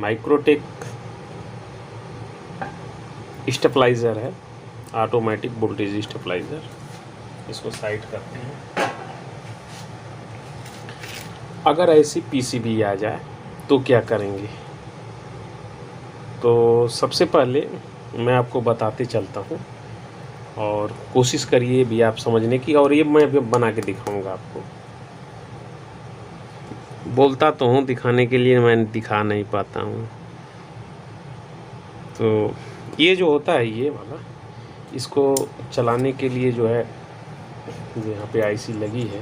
Microtek stabiliser है, automatic voltage stabiliser. इसको side करते हैं। अगर ऐसी पीसीबी आ जाए तो क्या करेंगे? तो सबसे पहले मैं आपको बताते चलता हूँ और कोशिश करिए भी आप समझने की, और ये मैं भी बना के दिखाऊंगा आपको। बोलता तो हूँ दिखाने के लिए, मैं दिखा नहीं पाता हूँ। तो ये जो होता है ये वाला, इसको चलाने के लिए जो है यहाँ पे आईसी लगी है,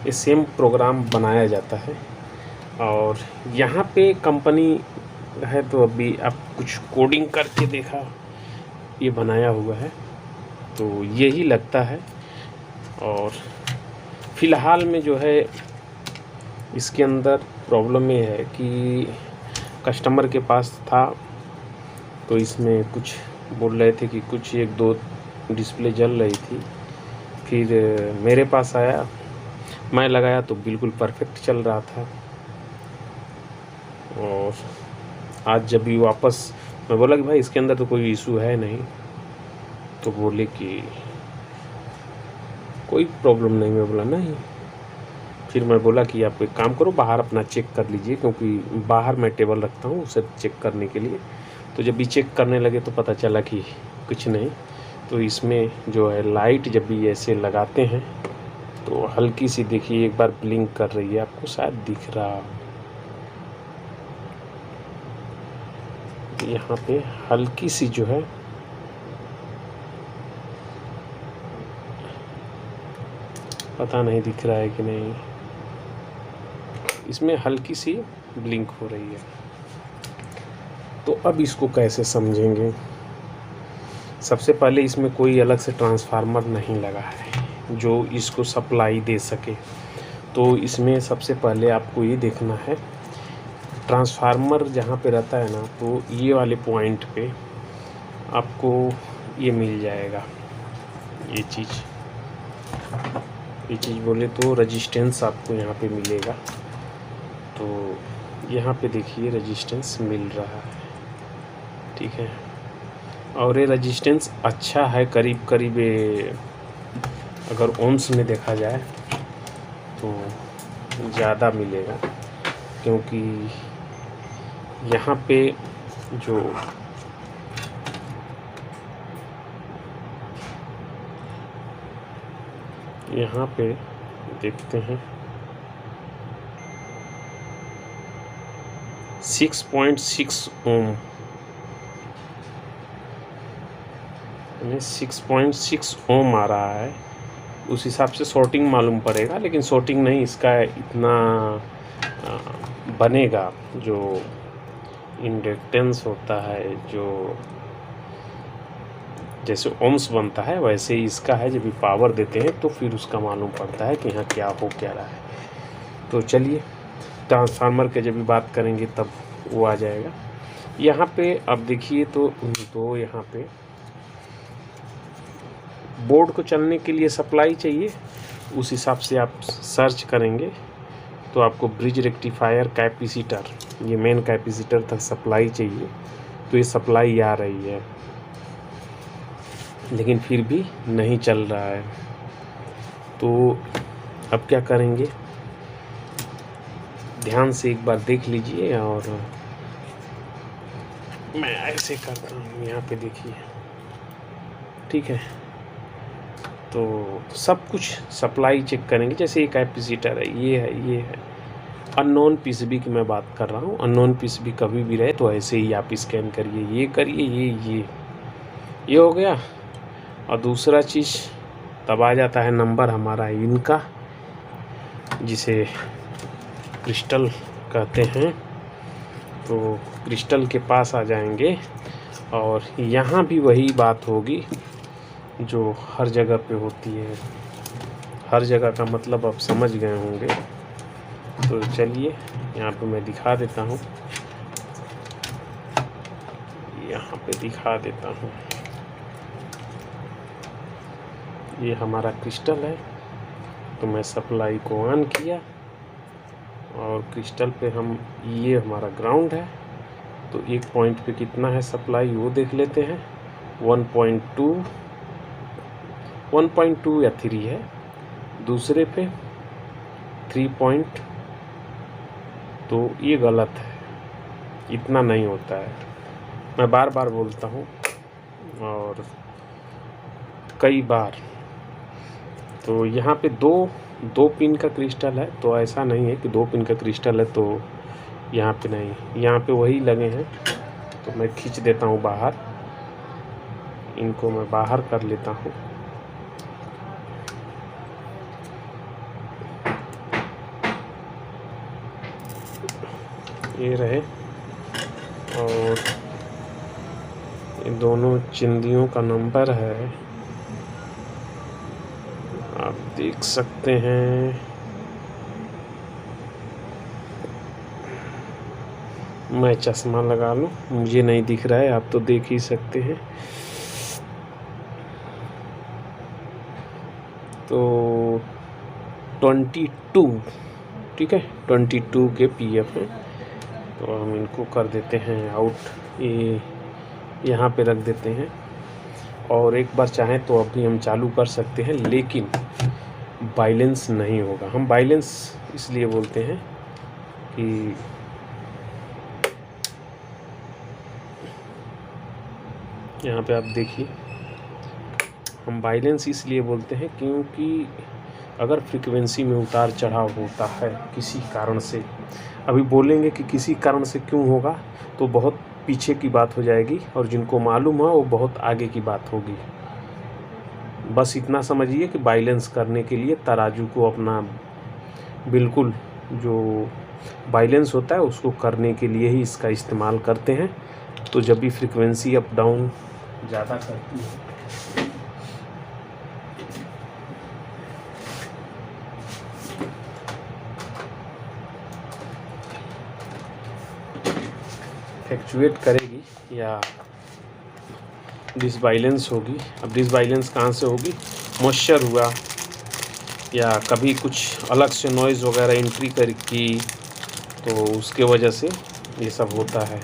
ये सेम प्रोग्राम बनाया जाता है। और यहाँ पे कंपनी है तो अभी आप कुछ कोडिंग करके देखा, ये बनाया हुआ है तो यही लगता है। और फ़िलहाल में जो है इसके अंदर प्रॉब्लम ये है कि कस्टमर के पास था तो इसमें कुछ बोल रहे थे कि कुछ 1-2 डिस्प्ले जल रही थी। फिर मेरे पास आया, मैं लगाया तो बिल्कुल परफेक्ट चल रहा था। और आज जब भी वापस मैं बोला कि भाई इसके अंदर तो कोई इशू है नहीं, तो बोले कि कोई प्रॉब्लम नहीं। मैं बोला नहीं। फिर मैं बोला कि आप एक काम करो, बाहर अपना चेक कर लीजिए, क्योंकि बाहर मैं टेबल रखता हूँ उसे चेक करने के लिए। तो जब भी चेक करने लगे तो पता चला कि कुछ नहीं। तो इसमें जो है लाइट जब भी ऐसे लगाते हैं तो हल्की सी, देखिए एक बार ब्लिंक कर रही है, आपको शायद दिख रहा, यहाँ पे हल्की सी जो है पता नहीं दिख रहा है कि नहीं, इसमें हल्की सी ब्लिंक हो रही है। तो अब इसको कैसे समझेंगे? सबसे पहले इसमें कोई अलग से ट्रांसफार्मर नहीं लगा है जो इसको सप्लाई दे सके। तो इसमें सबसे पहले आपको ये देखना है, ट्रांसफार्मर जहाँ पे रहता है ना, तो ये वाले पॉइंट पे आपको ये मिल जाएगा। ये चीज़ बोले तो रेजिस्टेंस आपको यहाँ पे मिलेगा। तो यहाँ पे देखिए रेजिस्टेंस मिल रहा है, ठीक है। और ये रेजिस्टेंस अच्छा है, करीब करीब अगर ओम्स में देखा जाए तो ज़्यादा मिलेगा, क्योंकि यहाँ पे जो यहाँ पे देखते हैं 6.6 ओम, 6.6 ओम आ रहा है। उस हिसाब से शॉर्टिंग मालूम पड़ेगा, लेकिन शॉर्टिंग नहीं इसका इतना बनेगा। जो इंडक्टेंस होता है, जो जैसे ओम्स बनता है वैसे ही इसका है। जब भी पावर देते हैं तो फिर उसका मालूम पड़ता है कि यहाँ क्या हो क्या रहा है। तो चलिए ट्रांसफार्मर के जब भी बात करेंगे तब वो आ जाएगा। यहाँ पे अब देखिए तो यहाँ पे बोर्ड को चलने के लिए सप्लाई चाहिए, उस हिसाब से आप सर्च करेंगे तो आपको ब्रिज रेक्टिफायर कैपेसिटर, ये मेन कैपेसिटर तक सप्लाई चाहिए। तो ये सप्लाई आ रही है, लेकिन फिर भी नहीं चल रहा है। तो अब क्या करेंगे, ध्यान से एक बार देख लीजिए। और मैं ऐसे करता हूँ, यहाँ पे देखिए, ठीक है। तो सब कुछ सप्लाई चेक करेंगे। जैसे ये कैपेसिटर है, ये है अननोन पीसीबी की मैं बात कर रहा हूँ। अननोन पीसीबी कभी भी रहे तो ऐसे ही आप स्कैन करिए, ये करिए, ये हो गया। और दूसरा चीज़ तब आ जाता है नंबर हमारा इनका, जिसे क्रिस्टल कहते हैं। तो क्रिस्टल के पास आ जाएंगे और यहाँ भी वही बात होगी जो हर जगह पे होती है। हर जगह का मतलब आप समझ गए होंगे। तो चलिए यहाँ पे मैं दिखा देता हूँ, यहाँ पे दिखा देता हूँ। ये हमारा क्रिस्टल है, तो मैं सप्लाई को ऑन किया और क्रिस्टल पे हम, ये हमारा ग्राउंड है तो एक पॉइंट पे कितना है सप्लाई वो देख लेते हैं। 1.2 या 3 है। दूसरे पे 3 पॉइंट, तो ये गलत है, इतना नहीं होता है। मैं बार बार बोलता हूँ और कई बार। तो यहाँ पे दो पिन का क्रिस्टल है, तो ऐसा नहीं है कि 2 पिन का क्रिस्टल है तो यहाँ पे नहीं, यहाँ पे वही लगे हैं। तो मैं खींच देता हूँ बाहर, इनको मैं बाहर कर लेता हूँ। ये रहे, और ये दोनों चिंदियों का नंबर है, आप देख सकते हैं। मैं चश्मा लगा लूँ, मुझे नहीं दिख रहा है, आप तो देख ही सकते हैं। तो 22, ठीक है, 22 के पीएफ हैं। तो हम इनको कर देते हैं आउट, ये यहाँ पे रख देते हैं। और एक बार चाहें तो अभी हम चालू कर सकते हैं, लेकिन बैलेंस नहीं होगा। हम बैलेंस इसलिए बोलते हैं कि यहाँ पे आप देखिए, हम बैलेंस इसलिए बोलते हैं क्योंकि अगर फ्रीक्वेंसी में उतार चढ़ाव होता है किसी कारण से, अभी बोलेंगे कि किसी कारण से क्यों होगा तो बहुत पीछे की बात हो जाएगी, और जिनको मालूम है वो बहुत आगे की बात होगी। बस इतना समझिए कि बैलेंस करने के लिए तराजू को अपना बिल्कुल जो बैलेंस होता है उसको करने के लिए ही इसका इस्तेमाल करते हैं। तो जब भी फ्रीक्वेंसी अप डाउन ज़्यादा करती है फ्लक्चुएट करेगी या डिसबैलेंस होगी। अब डिसबैलेंस कहाँ से होगी, मॉइस्चर हुआ या कभी कुछ अलग से नॉइज़ वगैरह एंट्री की, तो उसके वजह से ये सब होता है।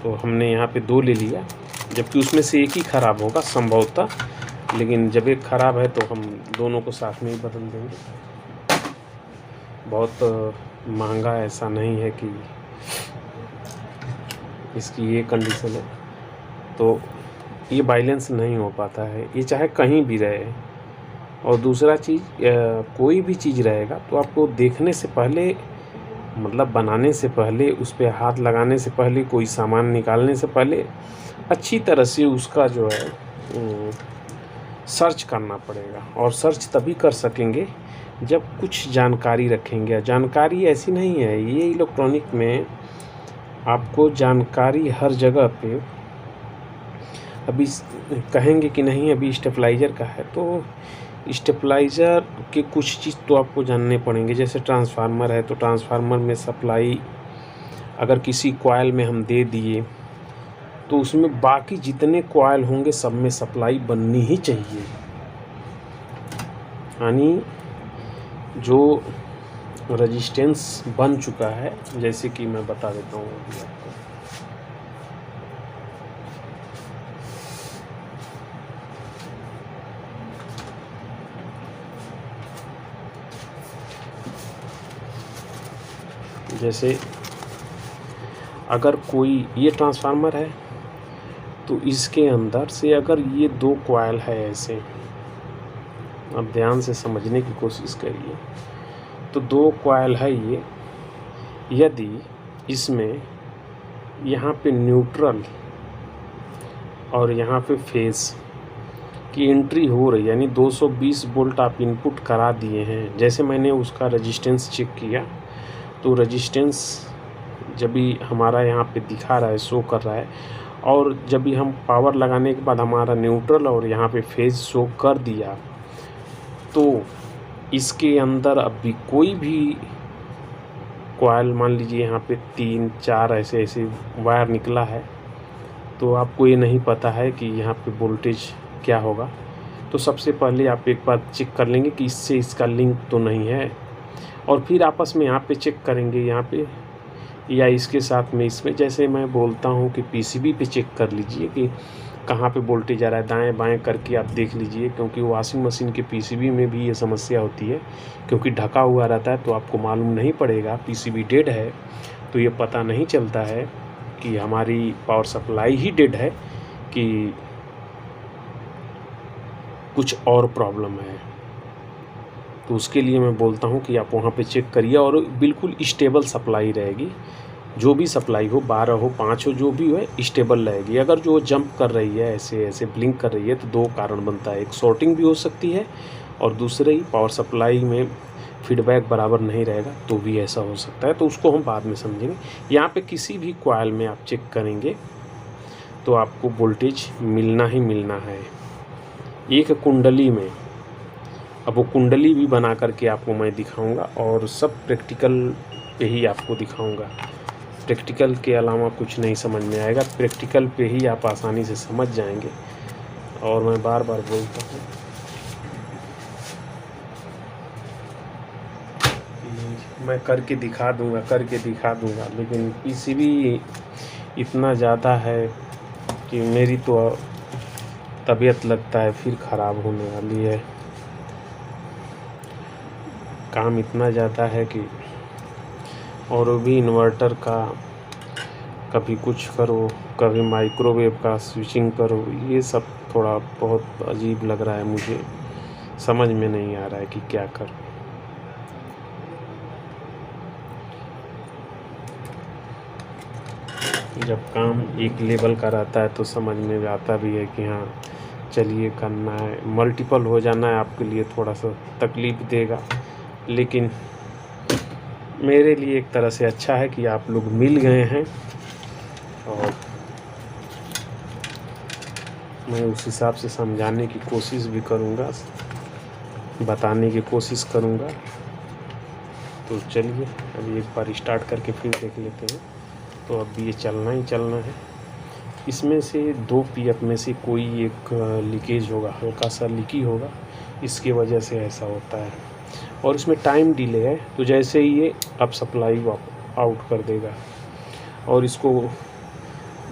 तो हमने यहाँ पे 2 ले लिया, जबकि उसमें से एक ही ख़राब होगा संभवतः, लेकिन जब एक ख़राब है तो हम दोनों को साथ में ही बदल देंगे। बहुत महंगा ऐसा नहीं है कि इसकी ये कंडीशन है, तो ये बैलेंस नहीं हो पाता है, ये चाहे कहीं भी रहे। और दूसरा चीज़, कोई भी चीज़ रहेगा तो आपको देखने से पहले, मतलब बनाने से पहले, उस पर हाथ लगाने से पहले, कोई सामान निकालने से पहले अच्छी तरह से उसका जो है सर्च करना पड़ेगा। और सर्च तभी कर सकेंगे जब कुछ जानकारी रखेंगे। जानकारी ऐसी नहीं है, ये इलेक्ट्रॉनिक में आपको जानकारी हर जगह पे, अभी कहेंगे कि नहीं अभी स्टेबलाइज़र का है, तो स्टेबलाइज़र के कुछ चीज़ तो आपको जानने पड़ेंगे। जैसे ट्रांसफार्मर है, तो ट्रांसफार्मर में सप्लाई अगर किसी कॉइल में हम दे दिए तो उसमें बाकी जितने कॉइल होंगे सब में सप्लाई बननी ही चाहिए। यानी जो रेजिस्टेंस बन चुका है, जैसे कि मैं बता देता हूँ अभी आपको। जैसे अगर कोई ये ट्रांसफार्मर है तो इसके अंदर से अगर ये 2 कॉइल है ऐसे, अब ध्यान से समझने की कोशिश करिए। तो 2 कॉइल है ये, यदि इसमें यहाँ पे न्यूट्रल और यहाँ पे फेस की एंट्री हो रही, यानी 220 वोल्ट आप इनपुट करा दिए हैं। जैसे मैंने उसका रेजिस्टेंस चेक किया, तो रेजिस्टेंस जब भी हमारा यहाँ पे दिखा रहा है, शो कर रहा है, और जब भी हम पावर लगाने के बाद हमारा न्यूट्रल और यहाँ पे फेज शो कर दिया, तो इसके अंदर अभी कोई भी कॉइल, मान लीजिए यहाँ पे 3-4 ऐसे ऐसे वायर निकला है, तो आपको ये नहीं पता है कि यहाँ पे वोल्टेज क्या होगा। तो सबसे पहले आप एक बार चेक कर लेंगे कि इससे इसका लिंक तो नहीं है, और फिर आपस में यहाँ पे चेक करेंगे। यहाँ पे या इसके साथ में इसमें जैसे मैं बोलता हूँ कि पीसीबी पे चेक कर लीजिए कि कहाँ पे वोल्टेज आ रहा है, दाएं बाएं करके आप देख लीजिए, क्योंकि वॉशिंग मशीन के पीसीबी में भी ये समस्या होती है, क्योंकि ढका हुआ रहता है तो आपको मालूम नहीं पड़ेगा पीसीबी डेड है, तो ये पता नहीं चलता है कि हमारी पावर सप्लाई ही डेड है कि कुछ और प्रॉब्लम है। तो उसके लिए मैं बोलता हूँ कि आप वहाँ पे चेक करिए और बिल्कुल स्टेबल सप्लाई रहेगी। जो भी सप्लाई हो, 12 हो 5 हो, जो भी हो स्टेबल रहेगी। अगर जो जंप कर रही है, ऐसे ऐसे ब्लिंक कर रही है, तो 2 कारण बनता है, एक शॉर्टिंग भी हो सकती है और दूसरे ही पावर सप्लाई में फीडबैक बराबर नहीं रहेगा तो भी ऐसा हो सकता है। तो उसको हम बाद में समझेंगे। यहाँ पे किसी भी कॉइल में आप चेक करेंगे तो आपको वोल्टेज मिलना ही मिलना है। एक कुंडली में, अब वो कुंडली भी बना करके आपको मैं दिखाऊंगा और सब प्रैक्टिकल पे ही आपको दिखाऊंगा। प्रैक्टिकल के अलावा कुछ नहीं समझ में आएगा, प्रैक्टिकल पे ही आप आसानी से समझ जाएंगे। और मैं बार बार बोलता हूँ कि मैं करके दिखा दूंगा, लेकिन पीसीबी इतना ज़्यादा है कि मेरी तो तबीयत लगता है फिर ख़राब होने वाली है। काम इतना ज़्यादा है कि, और भी इन्वर्टर का कभी कुछ करो, कभी माइक्रोवेव का स्विचिंग करो, ये सब थोड़ा बहुत अजीब लग रहा है मुझे, समझ में नहीं आ रहा है कि क्या करूं। जब काम एक लेवल का रहता है तो समझ में आता भी है कि हाँ चलिए करना है। मल्टीपल हो जाना है आपके लिए थोड़ा सा तकलीफ़ देगा, लेकिन मेरे लिए एक तरह से अच्छा है कि आप लोग मिल गए हैं और मैं उस हिसाब से समझाने की कोशिश भी करूँगा, बताने की कोशिश करूँगा। तो चलिए अभी एक बार स्टार्ट करके फिर देख लेते हैं। तो अब ये चलना ही चलना है। इसमें से 2 पीएफ में से कोई एक लीकेज होगा, हल्का सा लीकी होगा, इसकी वजह से ऐसा होता है। और इसमें टाइम डिले है, तो जैसे ही ये अब सप्लाई आउट कर देगा। और इसको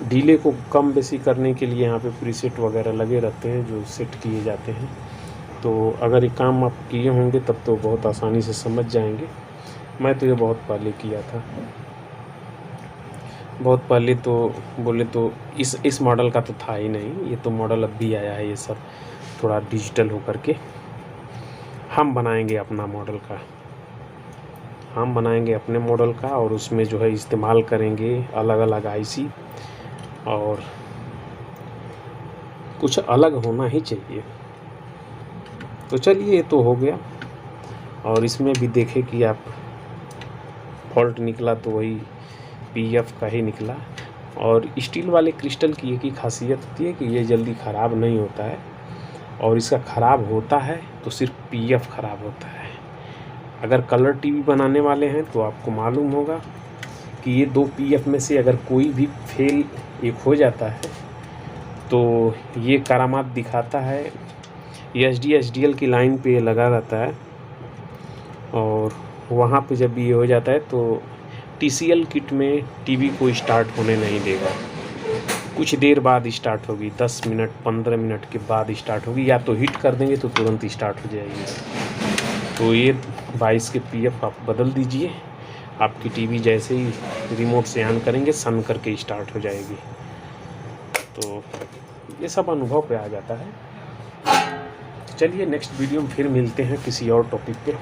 डिले को कम बेसी करने के लिए यहाँ पे प्रीसेट वगैरह लगे रहते हैं जो सेट किए जाते हैं। तो अगर ये काम आप किए होंगे तब तो बहुत आसानी से समझ जाएंगे। मैं तो ये बहुत पहले किया था, बहुत पहले तो बोले तो इस मॉडल का तो था ही नहीं, ये तो मॉडल अब भी आया है। ये सब थोड़ा डिजिटल हो करके हम बनाएंगे अपना मॉडल का, हम बनाएंगे अपने मॉडल का, और उसमें जो है इस्तेमाल करेंगे अलग अलग आईसी, और कुछ अलग होना ही चाहिए। तो चलिए ये तो हो गया। और इसमें भी देखें कि आप फॉल्ट निकला तो वही पीएफ का ही निकला। और स्टील वाले क्रिस्टल की एक ही खासियत होती है कि ये जल्दी ख़राब नहीं होता है, और इसका ख़राब होता है तो सिर्फ पीएफ ख़राब होता है। अगर कलर टीवी बनाने वाले हैं तो आपको मालूम होगा कि ये 2 पीएफ में से अगर कोई भी फेल एक हो जाता है तो ये करामात दिखाता है। एचडीएल की लाइन पे लगा रहता है, और वहाँ पे जब ये हो जाता है तो टीसीएल किट में टीवी को स्टार्ट होने नहीं देगा। कुछ देर बाद स्टार्ट होगी, 10 मिनट 15 मिनट के बाद स्टार्ट होगी, या तो हिट कर देंगे तो तुरंत स्टार्ट हो जाएगी। तो ये 22 के पीएफ आप बदल दीजिए, आपकी टीवी जैसे ही रिमोट से ऑन करेंगे सन करके स्टार्ट हो जाएगी। तो ये सब अनुभव पे आ जाता है। चलिए नेक्स्ट वीडियो में फिर मिलते हैं किसी और टॉपिक पे।